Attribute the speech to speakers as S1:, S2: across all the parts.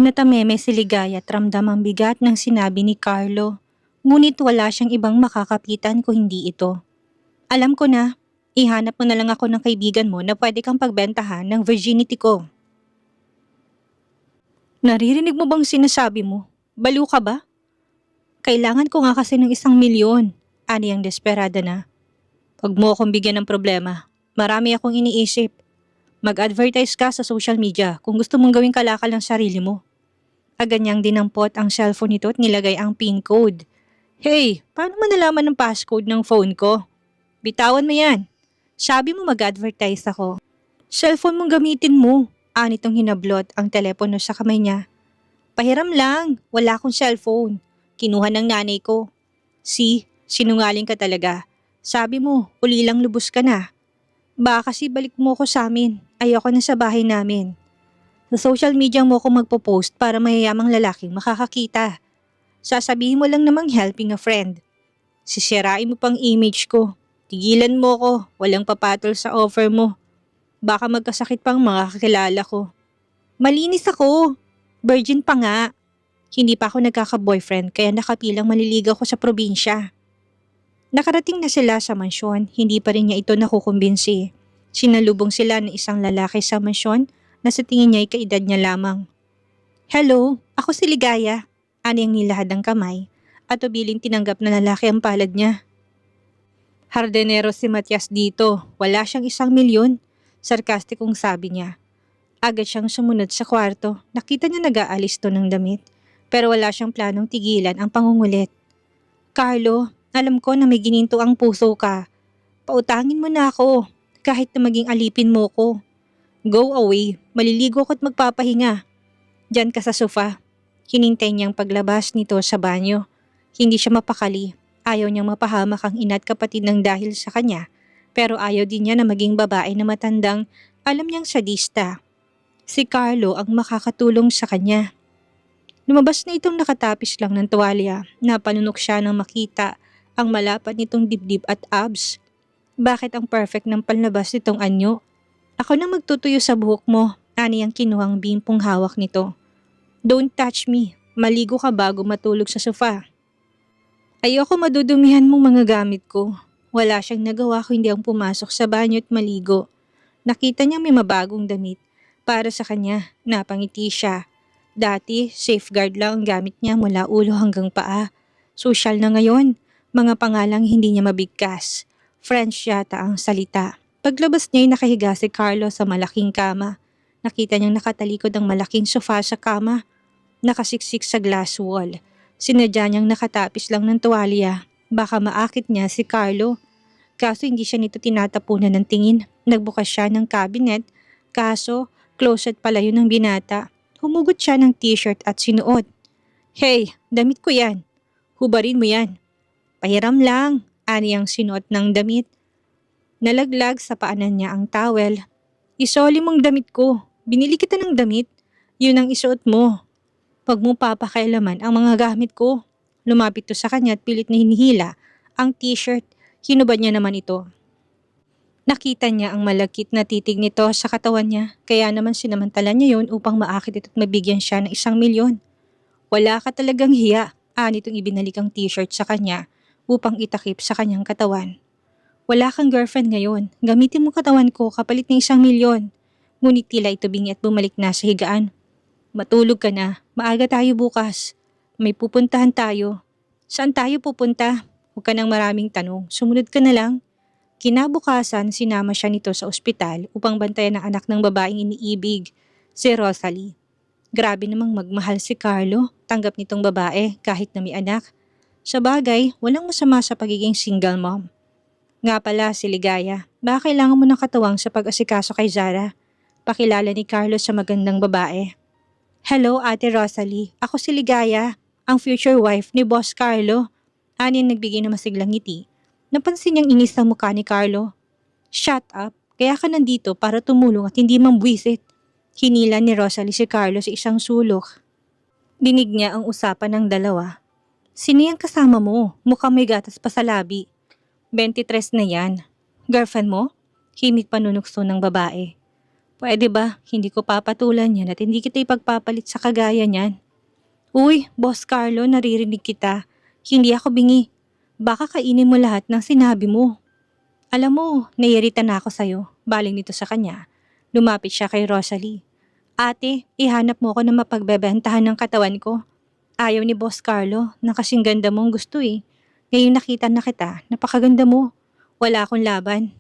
S1: Natameme si Ligaya at ramdam ang bigat ng sinabi ni Carlo. Ngunit wala siyang ibang makakapitan kung hindi ito. Alam ko na, ihanap mo na lang ako ng kaibigan mo na pwede kang pagbentahan ng virginity ko. Naririnig mo bang sinasabi mo? Baliw ka ba? Kailangan ko nga kasi ng 1,000,000. Ani ang desperada na. Huwag mo akong bigyan ng problema. Marami akong iniisip. Mag-advertise ka sa social media kung gusto mong gawing kalakal ng sarili mo. Agad niyang dinampot ang cellphone nito at nilagay ang PIN code. Hey, paano mo nalaman ang passcode ng phone ko? Bitawan mo yan. Sabi mo mag-advertise ako. Cellphone mong gamitin mo. Anitong hinablot ang telepono sa kamay niya. Pahiram lang, wala akong cellphone. Kinuha ng nanay ko. Si, sinungaling ka talaga. Sabi mo, uli lang lubos ka na. Baka kasi balik mo ko sa amin. Ayoko na sa bahay namin. Sa social media mo ako magpo-post para mayayamang lalaking makakakita. Sasabihin mo lang namang helping a friend. Sisirain mo pang image ko. Tigilan mo ko, walang papatol sa offer mo. Baka magkasakit pang mga kakilala ko. Malinis ako. Virgin pa nga. Hindi pa ako nagkaka-boyfriend kaya nakapilang maliligaw ko sa probinsya. Nakarating na sila sa mansyon, hindi pa rin niya ito nakukumbinsi. Sinalubong sila ng isang lalaki sa mansyon na sa tingin niya ay kaedad niya lamang. Hello, ako si Ligaya. Ani ang nilahad ng kamay at ubiling tinanggap na lalaki ang palad niya. Hardenero si Matias dito, wala siyang 1,000,000. Sarkastikong sabi niya. Agad siyang sumunod sa kwarto. Nakita niya nag-aalis to ng damit. Pero wala siyang planong tigilan ang pangungulit. Carlo, alam ko na may gininto ang puso ka. Pautangin mo na ako, kahit na maging alipin mo ko. Go away, maliligo ko at magpapahinga. Diyan ka sa sofa. Hinintay niyang paglabas nito sa banyo. Hindi siya mapakali. Ayaw niyang mapahamak ang ina at kapatid ng dahil sa kanya. Pero ayaw din niya na maging babae na matandang alam niyang sadista. Si Carlo ang makakatulong sa kanya. Lumabas na itong nakatapis lang ng tuwalya. Napanunok siya nang makita ang malapad nitong dibdib at abs. Bakit ang perfect ng panlabas nitong anyo? Ako na magtutuyo sa buhok mo. Ani ang kinuhang bimpong hawak nito. Don't touch me. Maligo ka bago matulog sa sofa. Ayoko madudumihan mong mga gamit ko. Wala siyang nagawa kundi ang pumasok sa banyo at maligo. Nakita niya may mabagong damit. Para sa kanya, napangiti siya. Dati, safeguard lang ang gamit niya mula ulo hanggang paa. Social na ngayon, mga pangalang hindi niya mabigkas. French yata ang salita. Paglabas niya ay nakahiga si Carlo sa malaking kama. Nakita niyang nakatalikod ang malaking sofa sa kama. Nakasiksik sa glass wall. Sinadya niyang nakatapis lang ng tuwalya. Baka maakit niya si Carlo. Kaso hindi siya nito tinatapunan ng tingin. Nagbukas siya ng cabinet. Kaso, closet pala yun ng binata. Humugot siya ng t-shirt at sinuot. Hey, damit ko yan. Hubarin mo yan. Pahiram lang. Ani ang sinuot ng damit. Nalaglag sa paanan niya ang towel. Isoli mong damit ko. Binili kita ng damit. Yun ang isuot mo. Huwag mo papakailaman ang mga gamit ko. Lumapit to sa kanya at pilit na hinihila ang t-shirt. Hinubad niya naman ito. Nakita niya ang malagkit na titig nito sa katawan niya. Kaya naman sinamantala niya yun upang maakit ito at mabigyan siya ng 1,000,000. Wala ka talagang hiya. Anitong ibinalik ang t-shirt sa kanya upang itakip sa kanyang katawan. Wala kang girlfriend ngayon. Gamitin mo katawan ko kapalit ng 1,000,000. Ngunit tila ito bingi at bumalik na sa higaan. Matulog ka na. Maaga tayo bukas. May pupuntahan tayo. Saan tayo pupunta? Huwag ka ng maraming tanong. Sumunod ka na lang. Kinabukasan, sinama siya nito sa ospital upang bantayan ang anak ng babaeng iniibig, si Rosalie. Grabe namang magmahal si Carlo. Tanggap nitong babae kahit na may anak. Sa bagay, walang masama sa pagiging single mom. Nga pala si Ligaya, baka kailangan mo ng katawang sa pag-asikaso kay Zara. Pakilala ni Carlo sa magandang babae. Hello, Ate Rosalie. Ako si Ligaya, ang future wife ni Boss Carlo. Ani ang nagbigay ng masiglang ngiti. Napansin niyang inis ang mukha ni Carlo. Shut up. Kaya ka nandito para tumulong at hindi mambwisit. Hinila ni Rosalie si Carlo sa isang sulok. Dinig niya ang usapan ng dalawa. Sino yung kasama mo? Mukhang may gatas pa sa labi. 23 na yan. Girlfriend mo? Himik panunukso ng babae. Pwede ba? Hindi ko papatulan yan at hindi kita ipagpapalit sa kagaya niyan. Uy, Boss Carlo, naririnig kita. Hindi ako bingi. Baka kainin mo lahat ng sinabi mo. Alam mo, naiirita na ako sa'yo. Baling nito sa kanya. Lumapit siya kay Rosalie. Ate, ihanap mo ako na mapagbebentahan ng katawan ko. Ayaw ni Boss Carlo na kasing ganda mong gusto eh. Ngayon nakita na kita, napakaganda mo. Wala akong laban.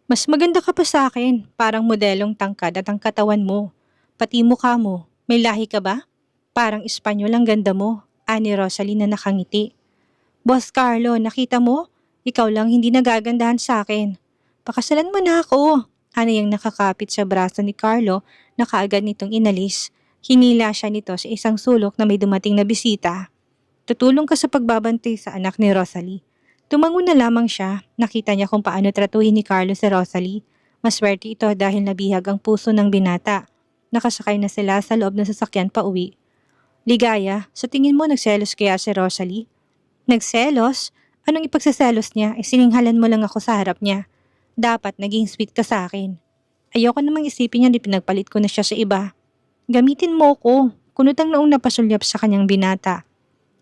S1: Mas maganda ka pa sa akin, parang modelong tangkad at ang katawan mo. Pati mukha mo, may lahi ka ba? Parang Espanyol ang ganda mo, ani Rosalie na nakangiti. Boss Carlo, nakita mo? Ikaw lang hindi nagagandahan sa akin. Pakasalan mo na ako. Ano yung nakakapit sa braso ni Carlo na kaagad nitong inalis. Hinila siya nito sa isang sulok na may dumating na bisita. Tutulong ka sa pagbabantay sa anak ni Rosalie. Tumango na lamang siya, nakita niya kung paano tratuhin ni Carlo si Rosalie. Maswerte ito dahil nabihag ang puso ng binata. Nakasakay na sila sa loob ng sasakyan pa uwi. Ligaya, sa tingin mo nagselos kaya si Rosalie? Nagselos? Anong ipagsaselos niya? Sininghalan mo lang ako sa harap niya. Dapat naging sweet ka sa akin. Ayoko namang isipin niya di pinagpalit ko na siya sa iba. Gamitin mo ko. Kunot ang noong napasulyap sa kanyang binata.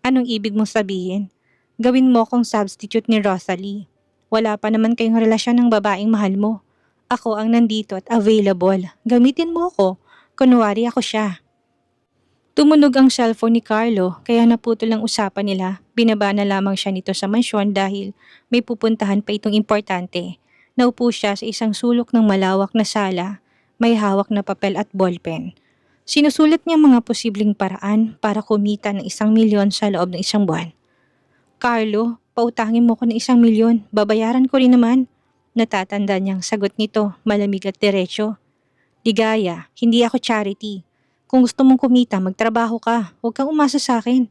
S1: Anong ibig mong sabihin? Gawin mo akong substitute ni Rosalie. Wala pa naman kayong relasyon ng babaeng mahal mo. Ako ang nandito at available. Gamitin mo ako. Kunwari ako siya. Tumunog ang cellphone ni Carlo kaya naputol ang usapan nila. Binaba na lamang siya nito sa mansyon dahil may pupuntahan pa itong importante. Naupo siya sa isang sulok ng malawak na sala. May hawak na papel at ballpen. Sinusulat niya mga posibleng paraan para kumita ng 1,000,000 sa loob ng isang buwan. Carlo, pautangin mo ko ng 1,000,000. Babayaran ko rin naman. Natatanda niyang sagot nito, malamig at diretso. Ligaya, hindi ako charity. Kung gusto mong kumita, magtrabaho ka. Huwag kang umasa sa akin.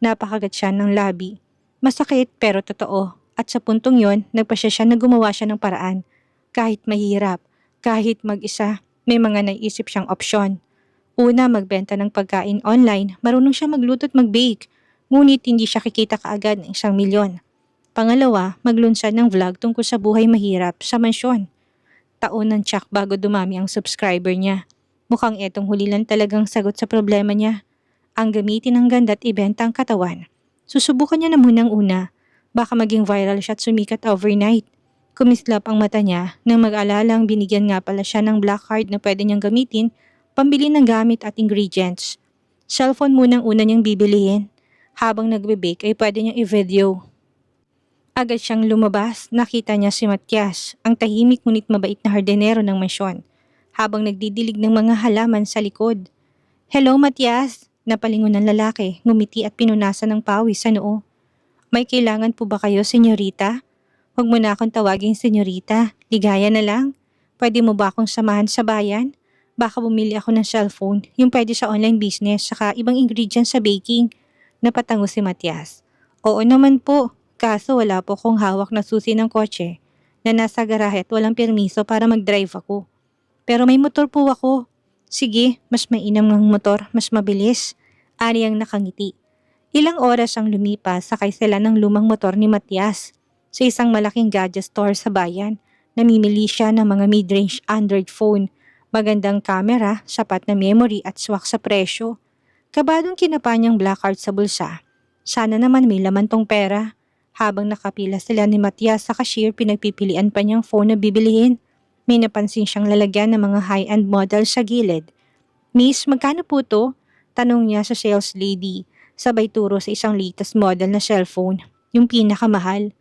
S1: Napakagat siya ng labi. Masakit pero totoo. At sa puntong yon, nagpasya siya na gumawa siya ng paraan. Kahit mahirap, kahit mag-isa, may mga naisip siyang opsyon. Una, magbenta ng pagkain online. Marunong siya magluto at mag-bake. Ngunit hindi siya kikita kaagad ng 1,000,000. Pangalawa, maglunsad ng vlog tungkol sa buhay mahirap sa mansyon. Taon ng tsak bago dumami ang subscriber niya. Mukhang etong huli lang talagang sagot sa problema niya. Ang gamitin ng ganda at ibenta ang katawan. Susubukan niya na munang una. Baka maging viral siya at sumikat overnight. Kumislap ang mata niya nang mag-alalang binigyan nga pala siya ng black card na pwede niyang gamitin pambili ng gamit at ingredients. Cellphone munang una niyang bibilihin. Habang nagbe-bake ay pwede niyang i-video. Agad siyang lumabas, nakita niya si Matias, ang tahimik ngunit mabait na hardinero ng mansyon, habang nagdidilig ng mga halaman sa likod. Hello Matias, napalingon ng lalaki, ngumiti at pinunasan ng pawis sa noo. May kailangan po ba kayo, senyorita? Huwag mo na akong tawaging senyorita, ligaya na lang. Pwede mo ba akong samahan sa bayan? Baka bumili ako ng cellphone, yung pwede sa online business, saka ibang ingredients sa baking. Napatango si Matias. Oo naman po, kaso wala po akong hawak na susi ng kotse na nasa garahe at walang permiso para mag-drive ako. Pero may motor po ako. Sige, mas mainam ng motor, mas mabilis. Ari ang nakangiti. Ilang oras ang lumipas sakay sila ng lumang motor ni Matias sa isang malaking gadget store sa bayan. Namimili siya ng mga mid-range Android phone, magandang camera, sapat na memory at swak sa presyo. Kabadong kinapa niyang black card sa bulsa. Sana naman may laman tong pera. Habang nakapila sila ni Matias sa cashier, pinagpipilian pa niyang phone na bibilihin. May napansin siyang lalagyan ng mga high-end model sa gilid. Miss, magkano po to? Tanong niya sa sales lady. Sabay turo sa isang latest model na cellphone, yung pinakamahal.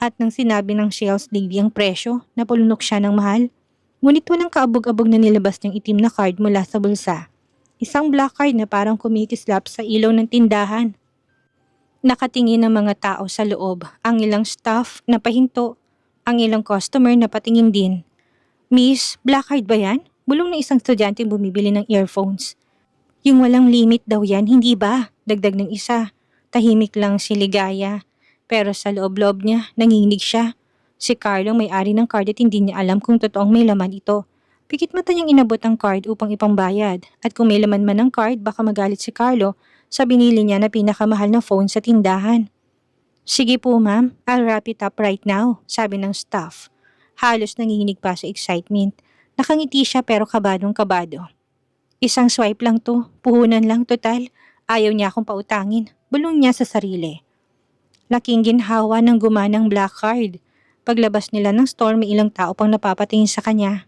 S1: At nang sinabi ng sales lady ang presyo, napulunok siya ng mahal. Ngunit walang kaabog-abog na nilabas niyang itim na card mula sa bulsa. Isang black card na parang kumikislap sa ilaw ng tindahan. Nakatingin ang mga tao sa loob, ang ilang staff na pahinto, ang ilang customer na patingin din. Miss, black card ba yan? Bulong na isang estudyante bumibili ng earphones. Yung walang limit daw yan, hindi ba? Dagdag ng isa. Tahimik lang si Ligaya. Pero sa loob-loob niya, nanginig siya. Si Carlo may-ari ng card at hindi niya alam kung totoong may laman ito. Pikit mata niyang inabot ang card upang ipangbayad. At kung may laman man ng card, baka magalit si Carlo sa binili niya na pinakamahal na phone sa tindahan. Sige po ma'am, I'll wrap it up right now, sabi ng staff. Halos nanginginig pa sa excitement. Nakangiti siya pero kabadong-kabado. Isang swipe lang to, puhunan lang total. Ayaw niya akong pautangin. Bulong niya sa sarili. Laking ginhawa ng gumanang black card. Paglabas nila ng store, may ilang tao pang napapatingin sa kanya.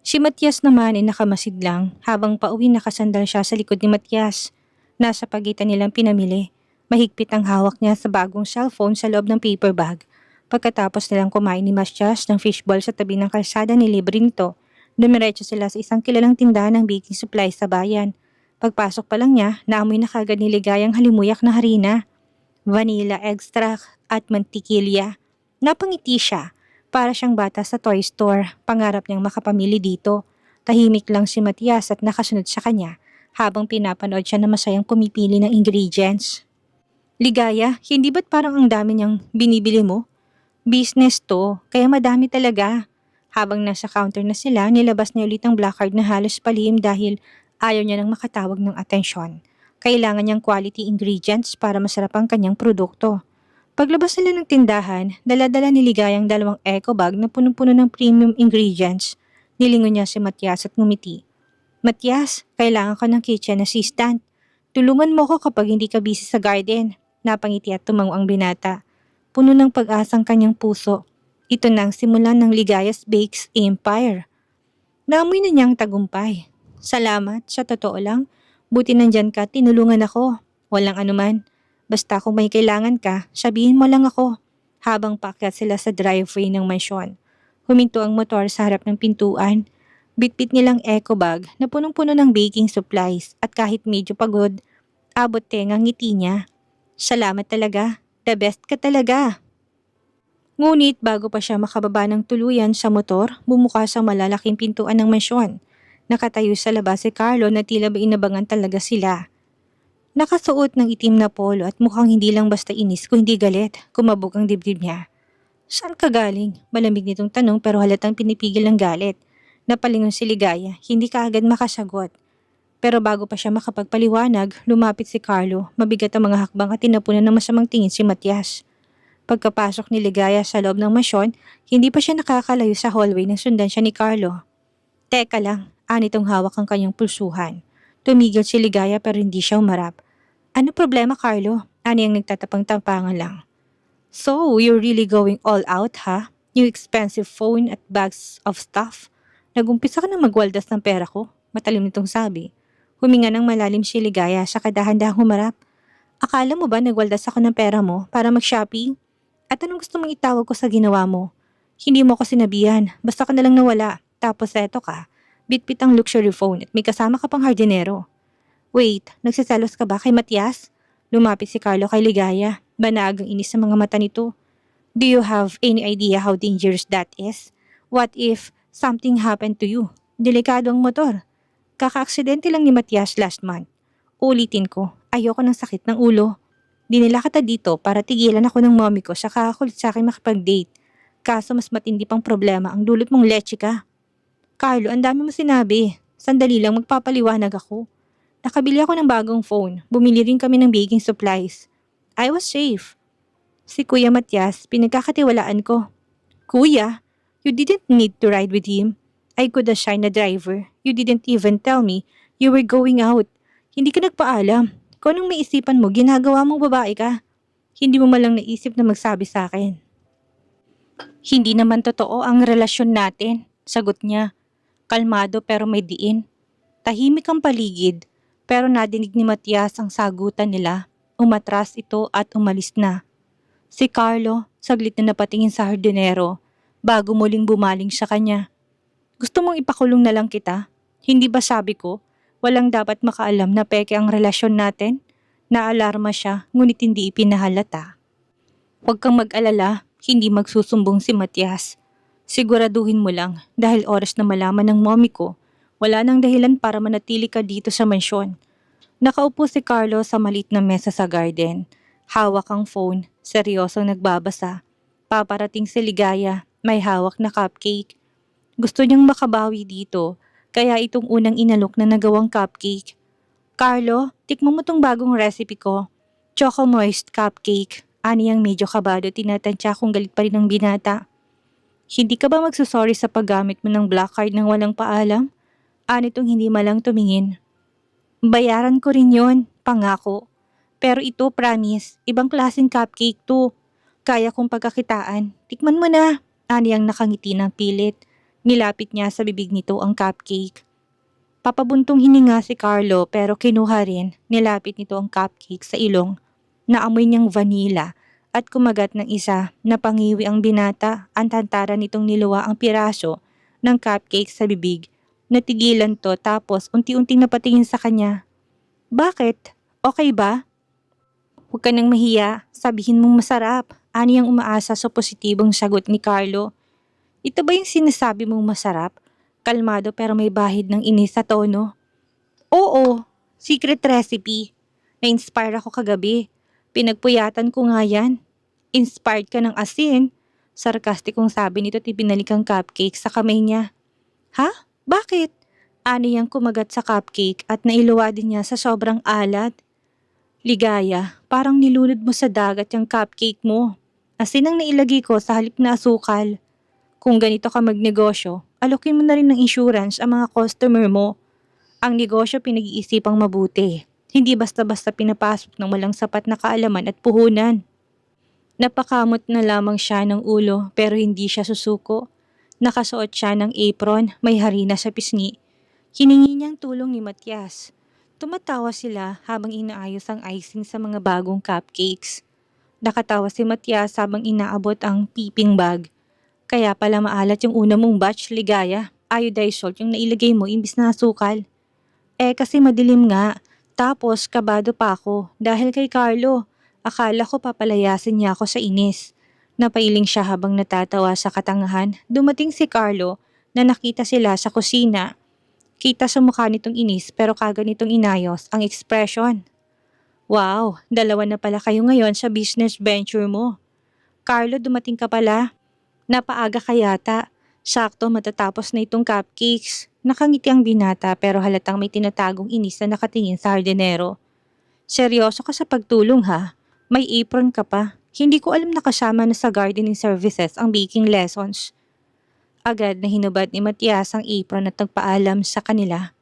S1: Si Matias naman ay nakamasid lang habang pauwi nakasandal siya sa likod ni Matias. Nasa pagitan nilang pinamili. Mahigpit ang hawak niya sa bagong cellphone sa loob ng paper bag. Pagkatapos nilang kumain ni Matias ng fishball sa tabi ng kalsada ni libre nito, dumiretso sila sa isang kilalang tindahan ng baking supplies sa bayan. Pagpasok pa lang niya, naamoy na kagad ni Ligayang halimuyak na harina, vanilla extract at mantikilya. Napangiti siya. Para siyang bata sa toy store, pangarap niyang makapamili dito. Tahimik lang si Matias at nakasunod sa kanya habang pinapanood siya na masayang pumipili ng ingredients. Ligaya, hindi ba't parang ang dami niyang binibili mo? Business to, kaya madami talaga. Habang nasa counter na sila, nilabas niya ulit ang black card na halos palihim dahil ayaw niya nang makatawag ng atensyon. Kailangan niyang quality ingredients para masarap ang kanyang produkto. Paglabas nila ng tindahan, dala-dala ni Ligayang dalawang eco bag na punong-puno ng premium ingredients. Nilingon niya si Matias at ngumiti. Matias, kailangan ko ng kitchen assistant. Tulungan mo ko kapag hindi ka busy sa garden. Napangiti at tumango ang binata. Puno ng pag-asang kanyang puso. Ito na ang simulan ng Ligaya's Bakes Empire. Naamoy na niyang tagumpay. Salamat, sa totoo lang. Buti nandyan ka, tinulungan ako. Walang anuman. Basta kung may kailangan ka, sabihin mo lang ako. Habang paakyat sila sa driveway ng mansyon. Huminto ang motor sa harap ng pintuan. Bitbit nilang eco bag na punong-puno ng baking supplies at kahit medyo pagod, abot tengang ngiti niya. Salamat talaga. The best ka talaga. Ngunit bago pa siya makababa ng tuluyan sa motor, bumukas ang malalaking pintuan ng mansyon. Nakatayo sa labas si Carlo na tila ba inabangan talaga sila. Nakasuot ng itim na polo at mukhang hindi lang basta inis kundi galit, kumabog ang dibdib niya. Saan ka galing? Malamig nitong tanong pero halatang pinipigil ng galit. Napalingon si Ligaya, hindi kaagad makasagot. Pero bago pa siya makapagpaliwanag, lumapit si Carlo, mabigat ang mga hakbang at tinapunan ng masamang tingin si Matias. Pagkapasok ni Ligaya sa loob ng mansyon, hindi pa siya nakakalayo sa hallway nang sundan siya ni Carlo. Teka lang, anitong hawak ang kanyang pulsuhan. Tumigil si Ligaya pero hindi siya umarap. Ano problema, Carlo? Ani ang nagtatapang-tampangan lang. So, you're really going all out, ha? New expensive phone at bags of stuff? Nagumpisa ka na magwaldas ng pera ko, matalim nitong sabi. Huminga ng malalim si Ligaya sa kadahan-dahang humarap. Akala mo ba nagwaldas ako ng pera mo para mag-shopping? At anong gusto mong itawag ko sa ginawa mo? Hindi mo ko sinabihan, basta ka nalang nawala. Tapos eto ka, bitbit ang luxury phone at may kasama ka pang hardinero. Wait, nagsiselos ka ba kay Matias? Lumapit si Carlo kay Ligaya, banagang inis sa mga mata nito. Do you have any idea how dangerous that is? What if something happened to you? Delikado ang motor. Kaka-aksidente lang ni Matias last month. Ulitin ko, ayoko ng sakit ng ulo. Dinala kita dito para tigilan ako ng mommy ko sa kakakulit sa akin makipag-date. Kaso mas matindi pang problema ang dulot mong leche ka. Carlo, ang dami mo sinabi. Sandali lang magpapaliwanag ako. Nakabili ako ng bagong phone. Bumili rin kami ng baking supplies. I was safe. Si Kuya Matias, pinagkakatiwalaan ko. Kuya, you didn't need to ride with him. I could assign a driver. You didn't even tell me you were going out. Hindi ka nagpaalam. Kung anong maisipan mo, ginagawa mong babae ka. Hindi mo malang naisip na magsabi sa akin. Hindi naman totoo ang relasyon natin, sagot niya. Kalmado pero may diin. Tahimik ang paligid. Pero nadinig ni Matias ang sagutan nila. Umatras ito at umalis na. Si Carlo, saglit na napatingin sa hardinero bago muling bumaling sa kanya. Gusto mong ipakulong na lang kita? Hindi ba sabi ko, walang dapat makaalam na peke ang relasyon natin? Naalarma siya, ngunit hindi ipinahalata. Huwag kang mag-alala, hindi magsusumbong si Matias. Siguraduhin mo lang, dahil oras na malaman ng mommy ko, wala nang dahilan para manatili ka dito sa mansyon. Nakaupo si Carlo sa maliit na mesa sa garden. Hawak ang phone, seryosong nagbabasa. Paparating si Ligaya, may hawak na cupcake. Gusto niyang makabawi dito, kaya itong unang inalok na nagawang cupcake. Carlo, tikman mo tong bagong recipe ko. Choco moist cupcake. Ani ang medyo kabado, tinatansya kung galit pa rin ang binata. Hindi ka ba magsusorry sa paggamit mo ng black card ng walang paalam? Anitong hindi malang tumingin. Bayaran ko rin yon, pangako. Pero ito, promise, ibang klaseng cupcake to. Kaya kong pagkakitaan. Tikman mo na. Ani ang nakangiti ng pilit. Nilapit niya sa bibig nito ang cupcake. Papabuntong hininga si Carlo pero kinuha rin. Nilapit nito ang cupcake sa ilong. Naamoy niyang vanilla at kumagat ng isa. Napangiwi ang binata. Antantara nitong niluwa ang piraso ng cupcake sa bibig. Natigilan to tapos unti-unting napatingin sa kanya. Bakit? Okay ba? Huwag ka nang mahiya, sabihin mong masarap. Ani ang umaasa sa positibong sagot ni Carlo. Ito ba yung sinasabi mong masarap? Kalmado pero may bahid ng inis sa tono. Oo, secret recipe. Na-inspire ako kagabi. Pinagpuyatan ko nga yan. Inspired ka ng asin. Sarkastikong sabi nito at ibinalik ang cupcake sa kamay niya. Ha? Bakit? Ani ang kumagat sa cupcake at nailuwa din niya sa sobrang alat. Ligaya, parang nilunod mo sa dagat yung cupcake mo. Asin ang nailagay ko sa halip na asukal. Kung ganito ka magnegosyo, alokin mo na rin ng insurance ang mga customer mo. Ang negosyo pinag-iisipang mabuti. Hindi basta-basta pinapasok ng walang sapat na kaalaman at puhunan. Napakamot na lamang siya ng ulo pero hindi siya susuko. Nakasuot siya ng apron, may harina sa pisngi. Hiningi niyang tulong ni Matias. Tumatawa sila habang inaayos ang icing sa mga bagong cupcakes. Nakatawa si Matias habang inaabot ang piping bag. Kaya pala maalat yung una mong batch, Ligaya. Iodized salt yung nailagay mo imbis na asukal. Kasi madilim nga. Tapos kabado pa ako dahil kay Carlo. Akala ko papalayasin niya ako sa inis. Napailing siya habang natatawa sa katangahan. Dumating si Carlo na nakita sila sa kusina. Kita sa mukha nitong inis pero kaganitong inayos ang ekspresyon. Wow, dalawa na pala kayo ngayon sa business venture mo. Carlo, dumating ka pala. Napaaga ka yata. Sakto matatapos na itong cupcakes. Nakangiti ang binata pero halatang may tinatagong inis na nakatingin sa hardinero. Seryoso ka sa pagtulong ha? May apron ka pa. Hindi ko alam na kasama na sa gardening services ang baking lessons. Agad na hinubad ni Matias ang apron at nagpaalam sa kanila.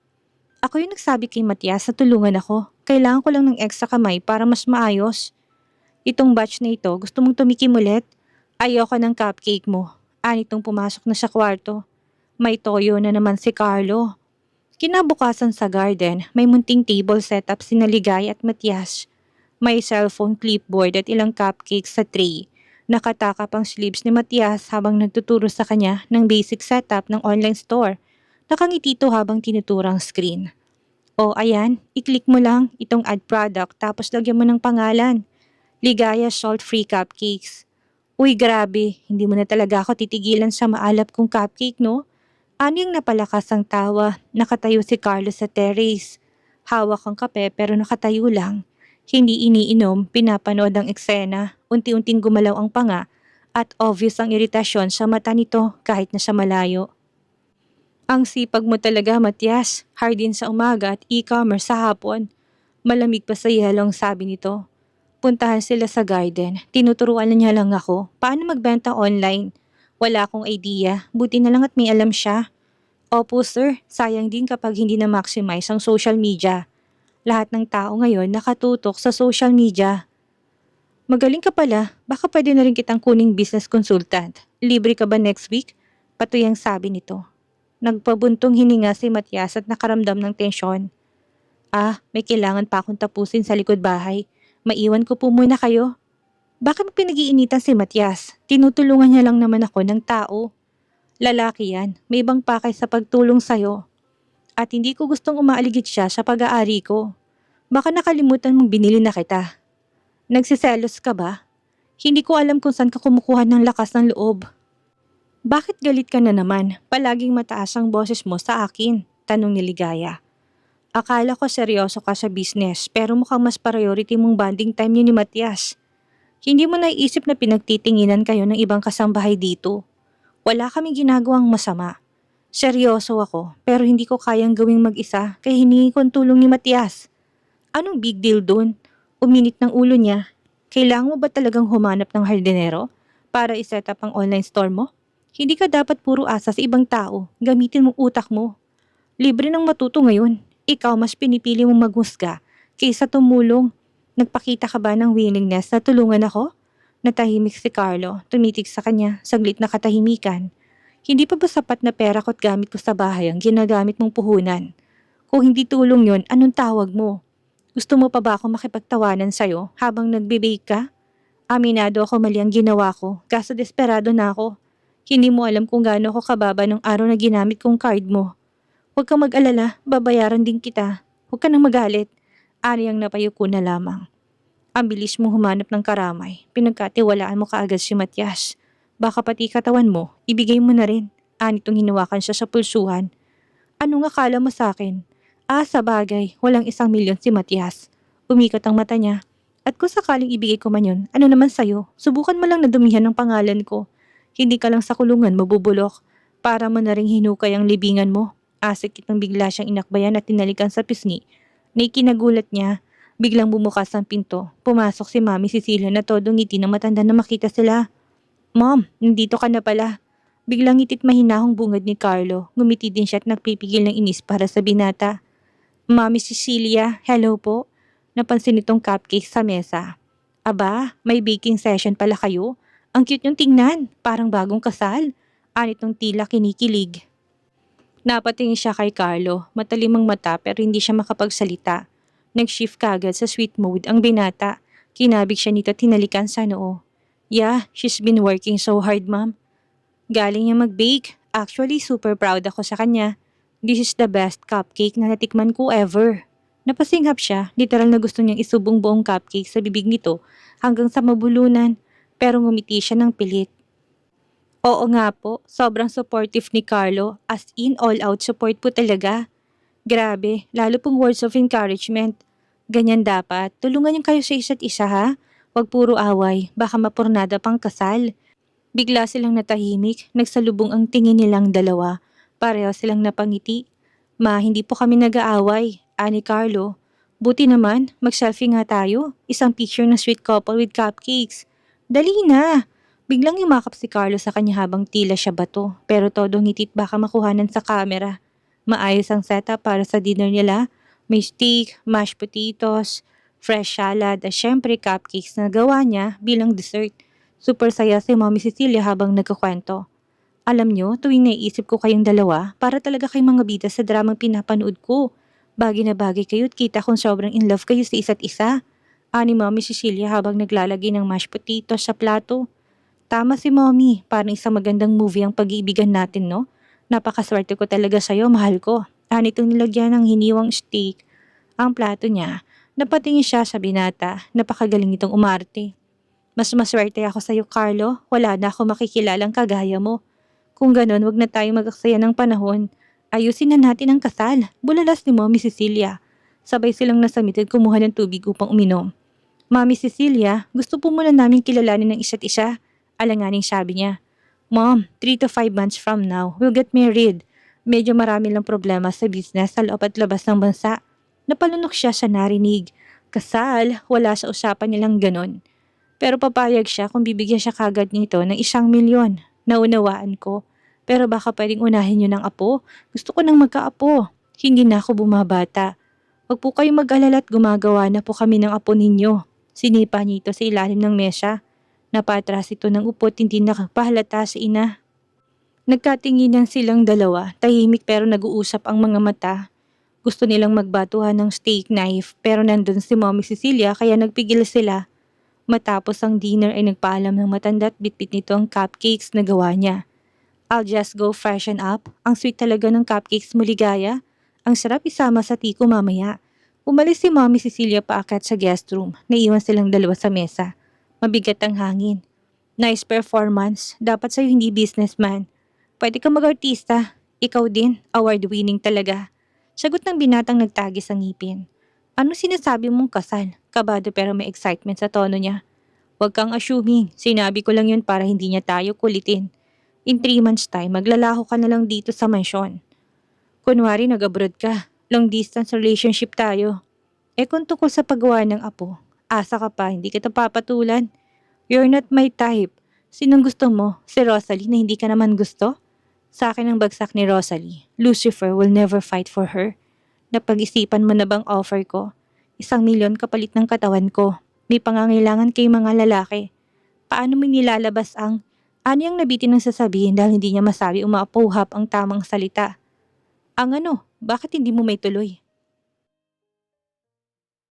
S1: Ako yung nagsabi kay Matias na tulungan ako. Kailangan ko lang ng extra kamay para mas maayos. Itong batch na ito, gusto mong tumikim ulit? Ayoko ng cupcake mo. Anitong pumasok na sa kwarto. May toyo na naman si Carlo. Kinabukasan sa garden, may munting table setup sina Ligay at Matias. May cellphone clipboard at ilang cupcakes sa tray. Nakatakap ang sleeves ni Matias habang nagtuturo sa kanya ng basic setup ng online store. Nakangiti to habang tinuturo ang screen. O ayan, i-click mo lang itong add product tapos lagyan mo ng pangalan. Ligaya salt-free cupcakes. Uy grabe, hindi mo na talaga ako titigilan sa maalap kong cupcake no? Anyang napalakas ang tawa, nakatayo si Carlos sa terrace. Hawak ang kape pero nakatayo lang. Hindi iniinom, pinapanood ang eksena, unti-unting gumalaw ang panga at obvious ang iritasyon sa mata nito kahit nasa malayo. Ang sipag mo talaga, Matias. Hard din sa umaga at e-commerce sa hapon. Malamig pa sa yelong sabi nito. Puntahan sila sa garden. Tinuturuan niya lang ako. Paano magbenta online? Wala akong idea. Buti na lang at may alam siya. Opo sir, sayang din kapag hindi na maximize ang social media. Lahat ng tao ngayon nakatutok sa social media. Magaling ka pala. Baka pwede na rin kitang kuning business consultant. Libre ka ba next week? Patuyang sabi nito. Nagpabuntong hininga si Matias at nakaramdam ng tensyon. May kailangan pa akong tapusin sa likod bahay. Maiwan ko po muna kayo. Bakit pinag-iinitan si Matias? Tinutulungan niya lang naman ako ng tao. Lalaki yan. May ibang pakay sa pagtulong sa'yo. At hindi ko gustong umaaligid siya sa pag-aari ko. Baka nakalimutan mong binili na kita. Nagsiselos ka ba? Hindi ko alam kung saan ka kumukuha ng lakas ng loob. Bakit galit ka na naman? Palaging mataas ang boses mo sa akin, tanong ni Ligaya. Akala ko seryoso ka sa business pero mukhang mas priority mong bonding time niyo ni Matias. Hindi mo naiisip na pinagtitinginan kayo ng ibang kasambahay dito. Wala kaming ginagawang masama. Seryoso ako pero hindi ko kayang gawing mag-isa kaya hiningi ko ang tulong ni Matias. Anong big deal dun? Uminit ng ulo niya. Kailangan mo ba talagang humanap ng hardinero para iset up ang online store mo? Hindi ka dapat puro asa sa ibang tao. Gamitin mo utak mo. Libre ng matuto ngayon. Ikaw mas pinipili mong maghusga kaysa tumulong. Nagpakita ka ba ng willingness na tulungan ako? Natahimik si Carlo, tumitig sa kanya, saglit na katahimikan. Hindi pa ba sapat na pera ko't gamit ko sa bahay ang ginagamit mong puhunan? Kung hindi tulong yon, anong tawag mo? Gusto mo pa ba ako makipagtawanan sa'yo habang nagbe-bake ka? Aminado ako mali ang ginawa ko, kaso desperado na ako. Hindi mo alam kung gaano ako kababa nung araw na ginamit kong card mo. Huwag kang mag-alala, babayaran din kita. Huwag ka nang magalit. Ari ang napayuko na lamang. Ang bilis mo humanap ng karamay. Pinagkatiwalaan mo kaagad si Matias. Baka pati katawan mo, ibigay mo na rin. Anitong hinawakan siya sa pulsuhan. Anong akala mo sa akin? Sa bagay, walang 1,000,000 si Matias. Umikot ang mata niya. At kung sakaling ibigay ko man yun, ano naman sa'yo? Subukan mo lang na dumihan ng pangalan ko. Hindi ka lang sa kulungan mabubulok. Para mo na ring hinukay ang libingan mo. Asik kitang bigla siyang inakbayan at tinalikan sa pisngi. Kinagulat niya. Biglang bumukas ang pinto. Pumasok si Mami Cecilia na todo ngiti na matanda na makita sila. Mom, nandito ka na pala. Biglang ngitit mahinahong bungad ni Carlo. Ngumiti din siya at nagpipigil ng inis para sa binata. Mami Cecilia, hello po. Napansin itong cupcake sa mesa. Aba, may baking session pala kayo. Ang cute niyong tingnan, parang bagong kasal. Anitong tila kinikilig. Napatingin siya kay Carlo, matalimang mata pero hindi siya makapagsalita. Nag-shift kagad sa sweet mode ang binata. Kinabig siya nito at tinalikan sa noo. Yeah, she's been working so hard, ma'am. Galing niya mag-bake. Actually, super proud ako sa kanya. This is the best cupcake na natikman ko ever. Napasinghap siya, literal na gusto niyang isubong buong cupcake sa bibig nito hanggang sa mabulunan. Pero ngumiti siya ng pilit. Oo nga po, sobrang supportive ni Carlo. As in, all-out support po talaga. Grabe, lalo pong words of encouragement. Ganyan dapat, tulungan niyo kayo sa isa't isa ha. Huwag puro away, baka mapurnada pang kasal. Bigla silang natahimik, nagsalubong ang tingin nilang dalawa. Pareho silang napangiti. Ma, hindi po kami nag-aaway, ani Carlo. Buti naman, mag-selfie nga tayo. Isang picture ng sweet couple with cupcakes. Dali na! Biglang yumakap si Carlo sa kanya habang tila siya bato, pero todo ngitit baka makuhanan sa camera. Maayos ang setup para sa dinner nila. May steak, mashed potatoes, fresh salad at syempre cupcakes na gawa niya bilang dessert. Super saya si Mommy Cecilia habang nagkukwento. Alam nyo, tuwing naiisip ko kayong dalawa, para talaga kayong mga bida sa dramang pinapanood ko. Bagay na bagay kayo at kita kong sobrang in love kayo sa isa't isa. Ani Mommy Cecilia habang naglalagay ng mashed potatoes sa plato. Tama si Mommy, parang isang magandang movie ang pag-iibigan natin, no? Napakaswerte ko talaga sa'yo, mahal ko. Anitong nilagyan ng hiniwang steak ang plato niya. Napatingin siya sa binata, napakagaling itong umarte. Mas maswerte ako sa'yo, Carlo. Wala na ako makikilalang kagaya mo. Kung ganon, wag na tayong mag-aksaya ng panahon. Ayusin na natin ang kasal. Bulalas ni Mommy Cecilia. Sabay silang nasamit at kumuha ng tubig upang uminom. Mommy Cecilia, gusto po muna namin kilalanin ng isa't isa. Alanganing sabi niya. Mom, 3 to 5 months from now, we'll get married. Medyo marami lang problema sa business sa loob at labas ng bansa. Napalunok siya sa narinig. Kasal, wala sa usapan nilang ganon. Pero papayag siya kung bibigyan siya kagad nito ng 1,000,000. Naunawaan ko. Pero baka pwedeng unahin niyo ng apo. Gusto ko nang magkaapo. Hindi na ako bumabata. Huwag po kayong mag-alala at gumagawa na po kami ng apo ninyo. Sinipa niya ito sa ilalim ng mesa. Napatras ito ng upot, hindi nakapahalata sa ina. Nagkatinginan silang dalawa, tahimik pero nag-uusap ang mga mata. Gusto nilang magbatuhan ng steak knife pero nandun si Mommy Cecilia kaya nagpigil sila. Matapos ang dinner ay nagpaalam ng matanda at bitbit nito ang cupcakes na gawa niya. I'll just go freshen up. Ang sweet talaga ng cupcakes mo, Ligaya. Ang sarap isama sa tiko mamaya. Umalis si Mommy Cecilia paakyat sa guest room. Naiwan silang dalawa sa mesa. Mabigat ang hangin. Nice performance. Dapat sa'yo hindi businessman. Pwede ka mag-artista. Ikaw din. Award-winning talaga. Sagot ng binatang nagtagis ang ngipin. Ano sinasabi mong kasal? Kabado pero may excitement sa tono niya. Huwag kang assuming. Sinabi ko lang yun para hindi niya tayo kulitin. In 3 months time, maglalaho ka na lang dito sa mansyon. Kunwari nag-abroad ka. Long distance relationship tayo. Kung tungkol sa paggawa ng apo, asa ka pa, hindi kita papatulan. You're not my type. Sinong gusto mo? Si Rosalie na hindi ka naman gusto? Sa akin ang bagsak ni Rosalie. Lucifer will never fight for her. Napag-isipan mo na bang offer ko? 1,000,000 kapalit ng katawan ko. May pangangailangan kay mga lalaki. Paano mo nilalabas ang anyang nabitin ng sasabihin dahil hindi niya masabi o maapuhap ang tamang salita? Ang ano, bakit hindi mo may tuloy?